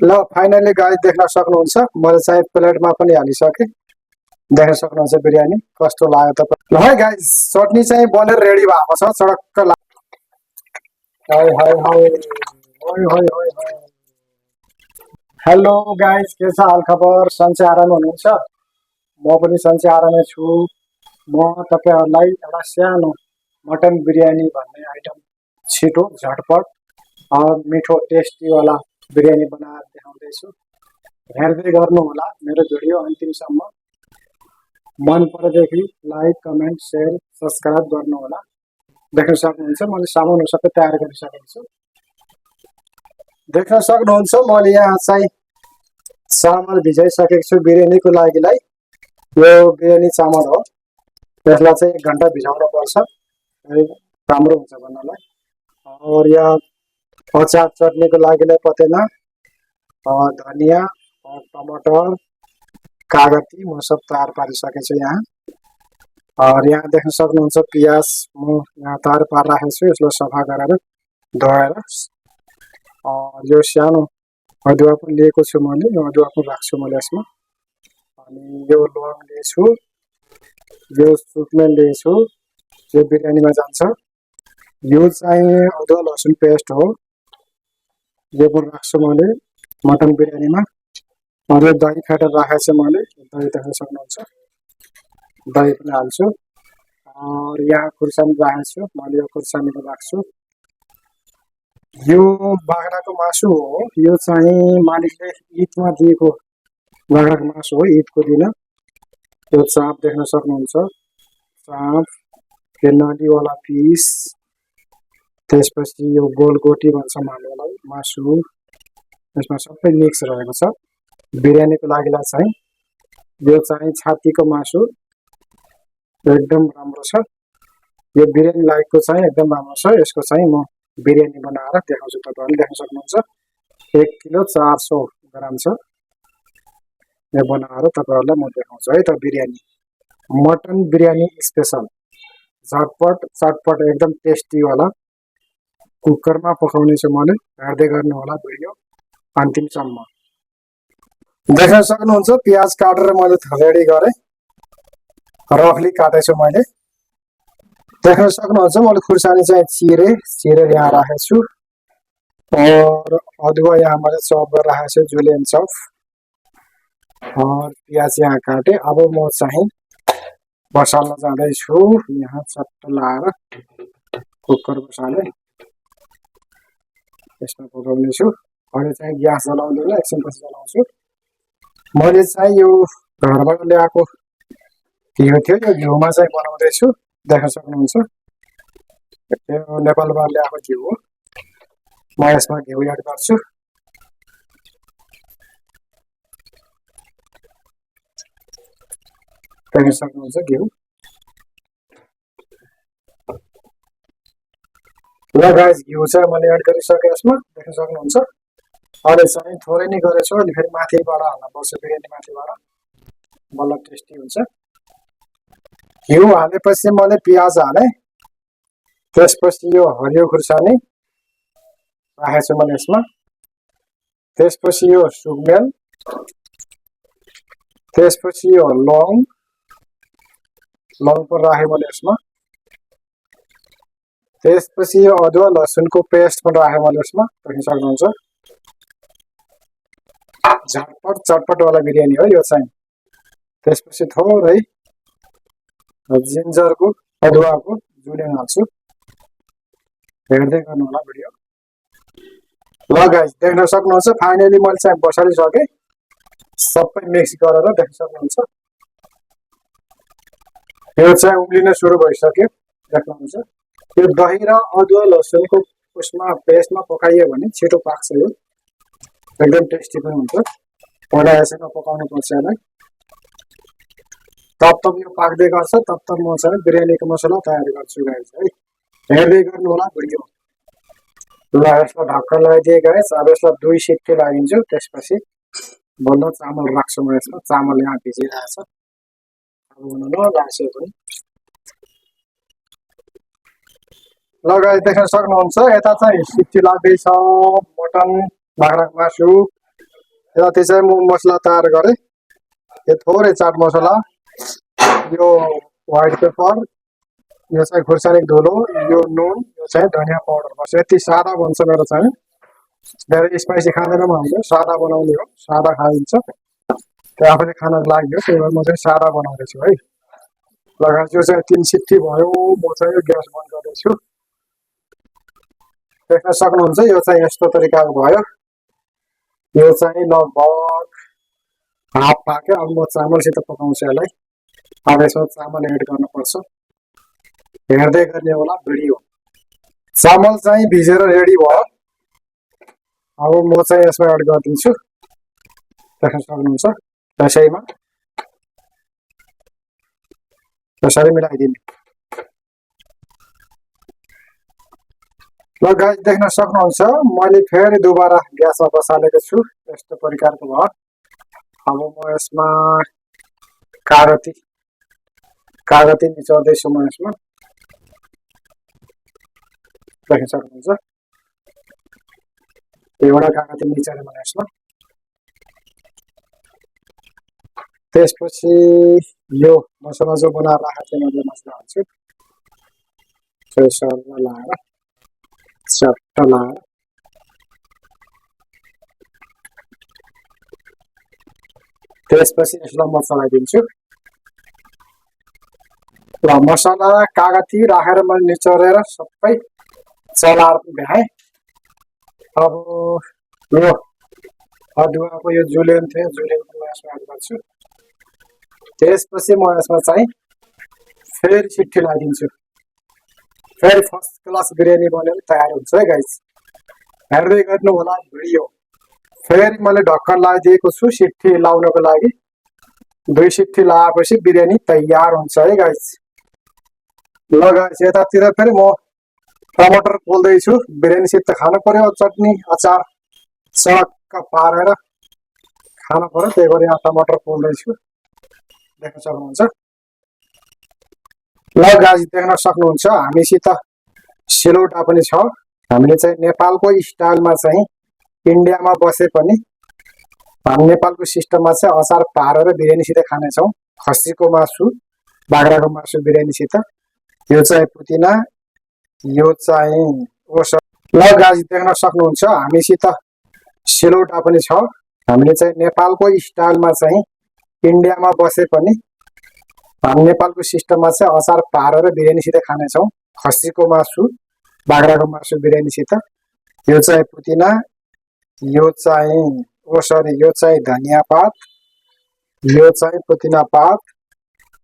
ल finally guys देख्न सक्नुहुन्छ मैले चाहिँ प्लेटमा पनि हालिसकेँ। देख्न सक्नुहुन्छ बिरयानी कस्तो लाग्यो तपाईँ। ल है गाइस चटनी चाहिँ बनेर रेडी भएको छ चडक्क हाय हाय हाय हाय हाय हाय हाय। हेलो गाइस के छ हाल खबर सन्चै आराम हुनुहुन्छ? म पनि सन्चै आरामै छु। म तपाईँहरूलाई एउटा सानो मटन बिरयानी भन्ने आइटम छिटो झटपट मिठो टेस्टीवाला बिरयानी बनाएर देखाउँदैछु। हेर्दै गर्नुहोला मेरो भिडियो अन्तिमसम्म। मन परेदेखि लाइक कमेन्ट सेयर सब्सक्राइब गर्नुहोला। देख्न सक्नुहुन्छ मैले सामानहरू सबै तयार गरिसकेको छु। देख्न सक्नुहुन्छ मैले यहाँ चाहिँ चामल भिजाइसकेको छु बिरयानीको लागिलाई। यो बिरयानी चामल हो, यसलाई चाहिँ 1 घन्टा भिजाउनु पर्छ राम्रो हुन्छ भन्नलाई। और यहाँ अचार चटनीको लागिलाई पतेना धनिया और टमाटर कागती म सब तयार पारिसकेको छु यहाँ। और यहाँ देख्न सक्नुहुन्छ प्याज म यहाँ तयार पारिराखेको छु, यसलाई सफा गरेर धोएर। यो सानो अदुवा पनि लिएको छु मैले, यो अदुवा पनि राख्छु मैले यसमा। अनि यो लौंग लिएछु, यो सुकमेल लिएछु, यो बिरयानीमा जान्छ। यो चाहिँ अदुवा लसुन पेस्ट हो, यो पनि राख्छु मैले मटन बिरयानीमा। और यो दही फेटेर राखेको छु मैले, दही देख्न सक्नुहुन्छ, दही पनि हाल्छु। और यहाँ खुर्सानी राखेको छु मैले, यो खुर्सानी पनि राख्छु। यो बाख्राको मासु हो, यो चाहिँ मालिकले ईदमा दिएको बाख्राको मासु हो, ईदको दिन। यो चाप देख्न सक्नुहुन्छ, चाप यो नदीवाला पिस, त्यसपछि यो गोलगोटी भन्छौँ हामीलाई मासु, यसमा सबै मिक्स रहेको छ। बिरयानीको लागिलाई चाहिँ यो चाहिँ छातीको मासु एकदम राम्रो छ। यो बिरयानी लाइकको चाहिँ एकदम राम्रो छ। यसको चाहिँ म बिरयानी बनाएर देखाउँछु तपाईहरुले। देख्न सक्नुहुन्छ 1 किलो 400 ग्राम छ। यो बनाएर तपाईहरुलाई म देखाउँछु है त। बिरयानी मटन बिरयानी स्पेशल झटपट चटपट एकदम टेस्टी वाला कुकरमा पकाउने छु मैले। हेर्दै गर्नु होला भिडियो अन्तिमसम्म। देख्न सक्नुहुन्छ प्याज काटेर मैले रेडी गरे, रफली काटेछु मैले। देख्न सक्नुहुन्छ मैले खुर्सानी चाहिँ चिरेर यहाँ राखेको छु। और अदुवा यहाँ मैले चप गरेर राखेको छु, जुलियन चप। और प्याज यहाँ काटे। अब म चाहिँ बसाल्न जाँदैछु। यहाँ चट्ट लाएर कुकर बसाले यसमा पकाउने छु। अहिले चाहिँ ग्यास जलाउँदैन, एकछिनपछि जलाउँछु। मैले चाहिँ यो घरबाट ल्याएको घिउ थियो, यो घिउमा चाहिँ बनाउँदैछु। देख्न सक्नुहुन्छ यो नेपालबाट ल्याएको घिउ हो। म यसमा घिउ एड गर्छु। देख्न सक्नुहुन्छ घिउ। ल गाइस घिउ चाहिँ मैले एड गरिसकेँ यसमा, देख्न सक्नुहुन्छ। अहिले चाहिँ थोरै नै गरेछु, अनि फेरि माथिबाट हाल्न पर्छ बिरयानी माथिबाट, बल्ल टेस्टी हुन्छ। घिउ हालेपछि मैले प्याज हालेँ, त्यसपछि यो हरियो खुर्सानी राखेको छु मैले यसमा, त्यसपछि यो सुकमेल, त्यसपछि यो लौंग पनि राखेँ मैले यसमा, त्यसपछि यो अदुवा लसुनको पेस्ट पनि राखेँ मैले यसमा। देख्न सक्नुहुन्छ झटपट चटपट वाला बिरयानी हो यो चाहिँ। त्यसपछि थोरै जिन्जरको अदुवाको जुलियन हाल्छु। हेर्दै गर्नु होला भिडियो। ल गाइस देख्न सक्नुहुन्छ फाइनली मैले चाहिँ बसालिसकेँ सबै मिक्स गरेर। देख्न सक्नुहुन्छ यो चाहिँ उम्लिन सुरु भइसक्यो। देख्नुहुन्छ यो दही र अदुवा लसुनको उसमा पेस्टमा पकाइयो भने छिटो पाक्छ, यो एकदम टेस्टी पनि हुन्छ। पहिला यसैमा पकाउनु पर्छ यसलाई। तब यो पाक्दै गर्छ, तब म चाहिँ बिरयानीको मसला तयार गर्छु गाइस है। हेर्दै गर्नु होला भिडियो। ल यसलाई ढक्कन लगाइदिए गाइस। अब यसलाई 2 सिटी लगाइदिन्छु, त्यसपछि बल्ल चामल राख्छु म यसमा। चामल यहाँ भिजिरहेछ, अब हुनु नलाग्छ पनि। ल गाइस देख्न सक्नुहुन्छ यता चाहिँ सिटी लाग्दैछ मटन बाख्राको मासु। यति चाहिँ म मसला तयार गरेँ। यो थोरै चाट मसला, यो व्हाइट पेपर, यो चाहिँ खुर्सानीको धुलो, यो नुन, यो चाहिँ धनिया पाउडर। बस यति सादा बन्छ मेरो चाहिँ। धेरै स्पाइसी खाँदैन म, हामीले सादा बनाउने हो, सादा खाइन्छ। त्यो आफूले खानको लागि हो, त्यही भएर म चाहिँ सादा बनाउँदैछु है। लगाएर यो चाहिँ 3 सिट्टी भयो, म चाहिँ यो ग्यास बन्द गर्दैछु। देख्न सक्नुहुन्छ यो चाहिँ यस्तो तरिकाको भयो। यो चाहिँ लगभग हाफ पाक्यो। अब म चामलसित पकाउँछु यसलाई। अब यसमा चामल एड गर्नुपर्छ। हेर्दै गर्ने होला भिडियो। चामल चाहिँ भिजेर रेडी भयो। अब म चाहिँ यसमा एड गरिदिन्छु। देख्न सक्नुहुन्छ त्यसैमा त्यसरी मिलाइदिनु। ल गाइस देख्न सक्नुहुन्छ मैले फेरि दोबारा ग्यासमा बसालेको छु। यस्तो प्रकारको भयो। अब म यसमा कागती निचोर्दैछु म यसमा। देख्न सक्नुहुन्छ एउटा कागती निचोरे मैले यसमा। त्यसपछि यो मसला जो बनाएर राखेको थिएँ मैले मसला हाल्छु। त्यसमा लाएर चट्ट लाएर त्यसपछि यसलाई म चलाइदिन्छु। ल मसला कागती राखेर मैले निचोरेर सबै चलाएर भ्याएँ। अब यो अदुवाको यो जुलियन थियो, जुलियनको म यसमा एड गर्छु। त्यसपछि म यसमा चाहिँ फेरि सिट्टी लगाइदिन्छु। फेरि फर्स्ट क्लास बिरयानी बनेर तयार हुन्छ है गाइस। हेर्दै गर्नु होला भिडियो। फेरि मैले ढक्कन लगाइदिएको छु सिट्टी लाउनको लागि। 2 सिट्टी लगाएपछि बिरयानी तयार हुन्छ है गाइस। ल गाइस यतातिर फेरि म टमाटर पोल्दैछु। बिरयानीसित खानु पर्यो, चटनी अचार सडक्क पारेर खानु पर्यो, त्यही भएर यहाँ टमाटर पोल्दैछु। देख्न सक्नुहुन्छ। ल गाइस देख्न सक्नुहुन्छ हामीसित सिलौटा पनि छ। हामीले चाहिँ नेपालको स्टाइलमा चाहिँ इन्डियामा बसे पनि नेपालको सिस्टममा चाहिँ अचार पारेर बिरयानीसित खानेछौँ। खसीको मासु, बाख्राको मासु बिरयानीसित। यो चाहिँ पुदिना, यो चाहिँ ल गाइस देख्न सक्नुहुन्छ हामीसित सिलौटा पनि छ। हामीले चाहिँ नेपालको स्टाइलमा चाहिँ इन्डियामा बसे पनि नेपालको सिस्टममा चाहिँ अचार पारेर बिरयानीसित खानेछौँ। खसीको मासु, बाख्राको मासु बिरयानीसित। यो चाहिँ पुदिना, यो चाहिँ यो चाहिँ धनिया पात, यो चाहिँ पुदिना पात,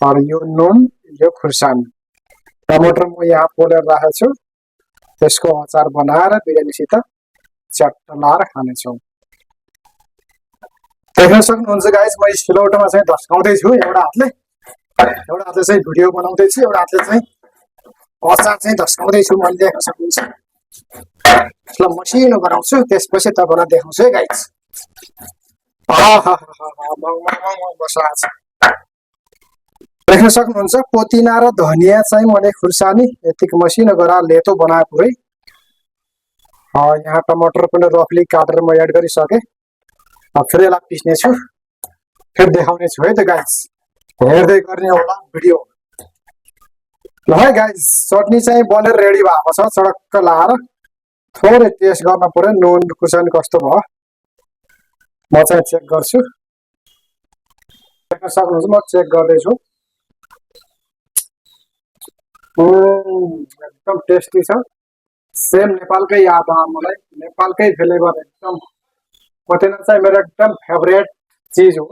और यो नुन, यो खुर्सानी। टमाटर म यहाँ पोलेर राखेको छु। त्यसको अचार बनाएर बिरयानीसित चट्ट लाएर खानेछौँ। देख्न सक्नुहुन्छ गाइस म सिलौटामा चाहिँ धस्काउँदैछु एउटा हातले चाहिँ भिडियो बनाउँदैछु, एउटा हातले चाहिँ अचार चाहिँ धस्काउँदैछु मैले। देख्न सक्नुहुन्छ यसलाई मसिनो बनाउँछु, त्यसपछि तपाईँलाई देखाउँछु है गाइस। देख्न सक्नुहुन्छ पुदिना र धनिया चाहिँ मैले खुर्सानी यतिको मसिनो गरेर लेतो बनाएको है। यहाँ टमाटर पनि रफली काटेर म एड गरिसकेँ। फेरि यसलाई पिस्नेछु, फेरि देखाउने छु है त गाइस। हेर्दै गर्ने होला भिडियो। ल है गाइस चटनी चाहिँ बनेर रेडी भएको छ। चडक्क लाएर थोरै टेस्ट गर्न पर्यो, नुन खुर्सानी कस्तो भयो म चाहिँ चेक गर्छु। देख्न सक्नुहुन्छ म चेक गर्दैछु। एकदम टेस्टी छ। सेम नेपालकै याद आयो मलाई, नेपालकै फ्लेभर एकदम। पुदिना चाहिँ मेरो एकदम फेभरेट चिज हो।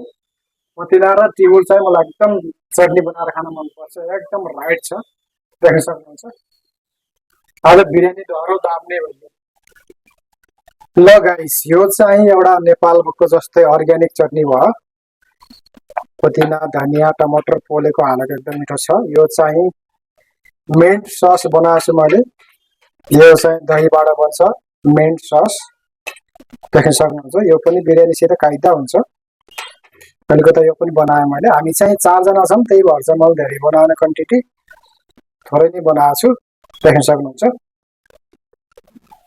पुदिना र टिमुर चाहिँ मलाई एकदम चटनी बनाएर खान मनपर्छ, एकदम राइट छ। देख्न सक्नुहुन्छ आज बिरयानी धरो दाब्ने भयो। ल गाइस यो चाहिँ एउटा नेपालको जस्तै अर्ग्यानिक चटनी भयो। पुदिना, धनिया, टमाटर पोलेको हालेको एकदम मिठो छ। यो चाहिँ मिन्ट सस बनाएको छु मैले। यो चाहिँ दहीबाट बन्छ मिन्ट सस। देख्न सक्नुहुन्छ यो पनि बिरयानीसित कायदा हुन्छ। अलिकति यो पनि बनाएँ मैले। हामी चाहिँ 4 जना छौँ, त्यही भएर चाहिँ मैले धेरै बनाउने क्वान्टिटी थोरै नै बनाएको छु। देख्न सक्नुहुन्छ।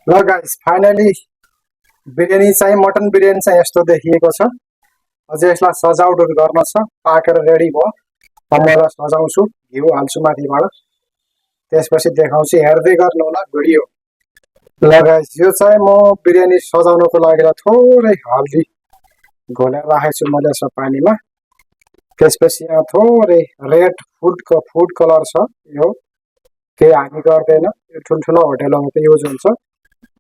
ल गाइस फाइनली बिरयानी चाहिँ मटन बिरयानी चाहिँ यस्तो देखिएको छ। अझै यसलाई सजावटहरू गर्न छ। पाकेर रेडी भयो। अब म यसलाई सजाउँछु, घिउ हाल्छु माथिबाट, त्यसपछि देखाउँछु, हेर्दै गर्नु होला भिडियो। ल गाइस, यो चाहिँ म बिरयानी सजाउनको लागि थोरै हल्दी घोलेर राखेको छु मैले यसो पानीमा। त्यसपछि यहाँ थोरै रेड फुड कलर छ, यो केही हानि गर्दैन, यो ठुल्ठुलो होटेलमा त युज हुन्छ।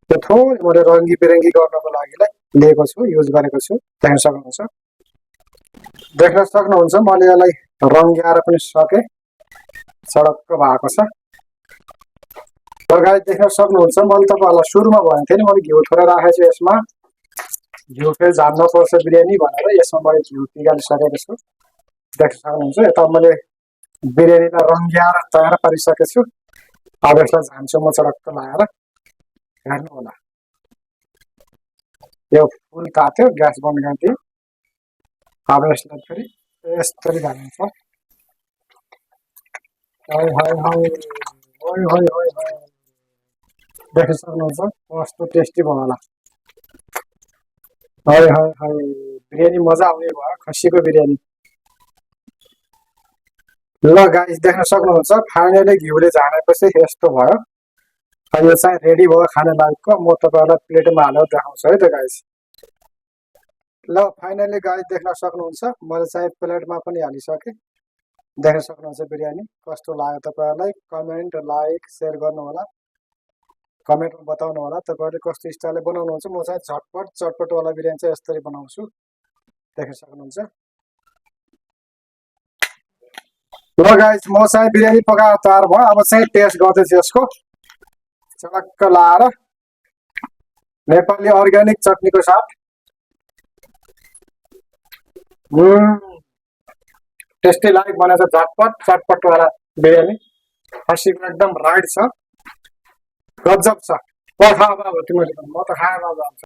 त्यो थोरै मैले रङ्गी बिरङ्गी गर्नको लागि लिएको छु, युज गरेको छु, देख्न सक्नुहुन्छ। देख्न सक्नुहुन्छ मैले यसलाई रङ्ग्याएर पनि सकेँ, चडक्क भएको छ। र गाइस देख्न सक्नुहुन्छ, मैले तपाईँहरूलाई सुरुमा भनेको थिएँ नि मैले घिउ थोरै राखेको छु यसमा। घिउ फेरि झार्नुपर्छ बिरयानी भनेर यसमा मैले घिउ पिगालिसकेको छु, देख्न सक्नुहुन्छ। यता मैले बिरयानीलाई रङ्ग्याएर तयार पारिसकेको छु। अब यसलाई झान्छु म चडक्क लगाएर, हेर्नु होला। यो फुल तात्यो, ग्यास बन्द गरिदिएँ। अब यसलाई फेरि यसरी झालिन्छ। देख्न सक्नुहुन्छ कस्तो टेस्टी भयो होला। बिरयानी मजा आउने भयो, खसीको बिरयानी। ल गाइस देख्न सक्नुहुन्छ, फाइनली घिउले झानेपछि यस्तो भयो। यो चाहिँ रेडी भयो खाने लायकको। म तपाईँहरूलाई प्लेटमा हालेर देखाउँछु है त गाइस। ल फाइनली गाइस देख्न सक्नुहुन्छ, मैले चाहिँ प्लेटमा पनि हालिसकेँ। देख्न सक्नुहुन्छ बिरयानी कस्तो लाग्यो तपाईँहरूलाई। कमेन्ट, लाइक, सेयर गर्नु होला, कमेन्टमा बताउनु होला तपाईँहरूले कस्तो स्टाइलले बनाउनुहुन्छ। म चाहिँ चटपटवाला बिरयानी चाहिँ यसरी बनाउँछु, देख्न सक्नुहुन्छ। ल गाइस, म चाहिँ बिरयानी पकाएर तयार भयो। अब चाहिँ टेस्ट गर्दैछु यसको, चटक्क लाएर नेपाली अर्ग्यानिक चटनीको साथ। टेस्टी लाइक भनेको चटपटवाला बिरयानी, खसीको एकदम राइट छ, गजब छ। खा बाबु, तिमीले म त खाएर जान्छ।